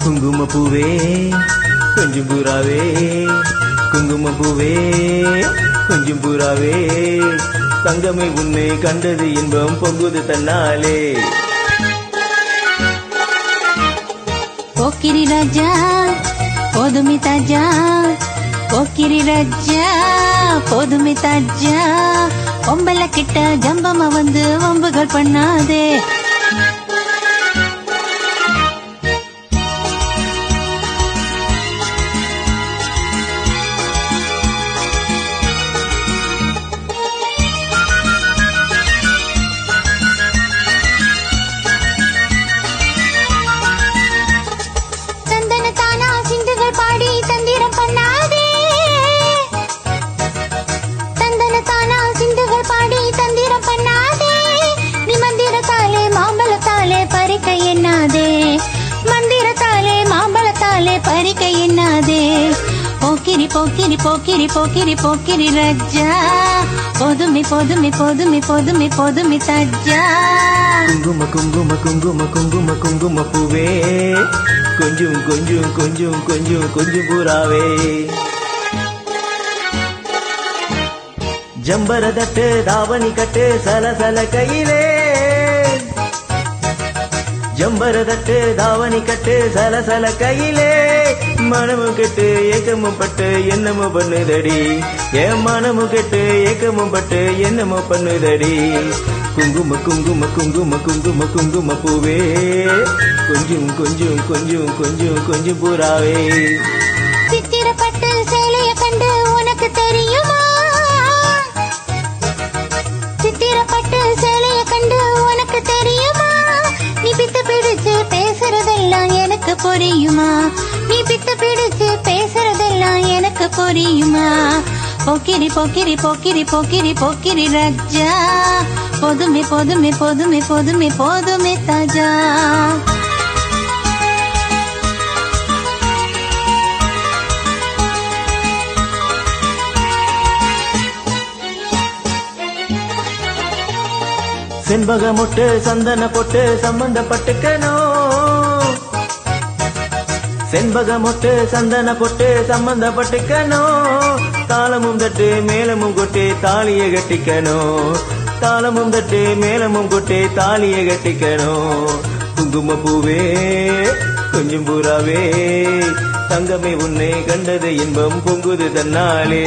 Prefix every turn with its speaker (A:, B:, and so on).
A: குங்குமப்பூவே கொஞ்சம் புறாவே, குங்குமப்பூவே கொஞ்சம் புறாவே, தங்கமே உன்னை கண்டது இன்பம் பொங்குது தன்னாலே.
B: போக்கிரி ராஜா போதுமி தாஜா, போக்கிரி ராஜா போதுமி தாஜா, பொம்பல கிட்ட ஜம்பமா வந்து வம்புகள் பண்ணாதே. மந்திரத்தாலே மாம்பழத்தாலே பறிக்க எண்ணாதே. போக்கிரி போக்கிரி போக்கிரி போக்கிரி போக்கிரி ராஜா, போதுமி போதுமி போதுமி போதுமி போதுமி தாஜா.
A: குங்கும குங்கும குங்கும குங்கும குங்கும பூவே, கொஞ்சம் கொஞ்சம் கொஞ்சம் கொஞ்சம் கொஞ்சம் புறாவே. ஜம்பர தட்டு தாவணி கட்டு சலசல கையிலே, ஜம்பர தட்டு தாவணி கட்டு சலசல கையிலே, மனமும் கெட்டு ஏக்கமும் பட்டு என்னமோ பண்ணுதடி, என் மனமும் கெட்டு ஏக்கமும் பட்டு என்னமோ பண்ணுதடி. குங்கும குங்கும குங்கும குங்கும குங்கும பூவே, கொஞ்சம் கொஞ்சம் கொஞ்சம் கொஞ்சம் கொஞ்சம் புறாவே.
B: சித்திரப்பட்டு சேலைய கண்டு உனக்கு தெரியுமா, சித்திரப்பட்டு சேலைய கண்டு உனக்கு தெரியுமா, நீ பித்து பிடிச்சு பேசுறதெல்லாம் எனக்கு புரியுமா, நீ பித்து பிடிச்சு பேசுறதெல்லாம் எனக்கு புரியுமா. போக்கிரி போக்கிரி போக்கிரி போக்கிரி போக்கிரி ராஜா, போதுமே போதுமே போதுமே போதுமே போதுமே தாஜா.
A: செண்பக மொட்டு சந்தன பொட்டு சம்பந்தப்பட்டுக்கணும், செண்பக மொட்டு சந்தன பொட்டு சம்பந்தப்பட்டுக்கணும், தாளமும் தட்டு மேளமும் கொட்டி தாலிய கட்டிக்கணும், தாளமும் தட்டு மேளமும் கொட்டி தாலிய கட்டிக்கணும். குங்கும பூவே கொஞ்சம் புறாவே, தங்கமே உன்னை கண்டது இன்பம் பொங்குது தன்னாலே.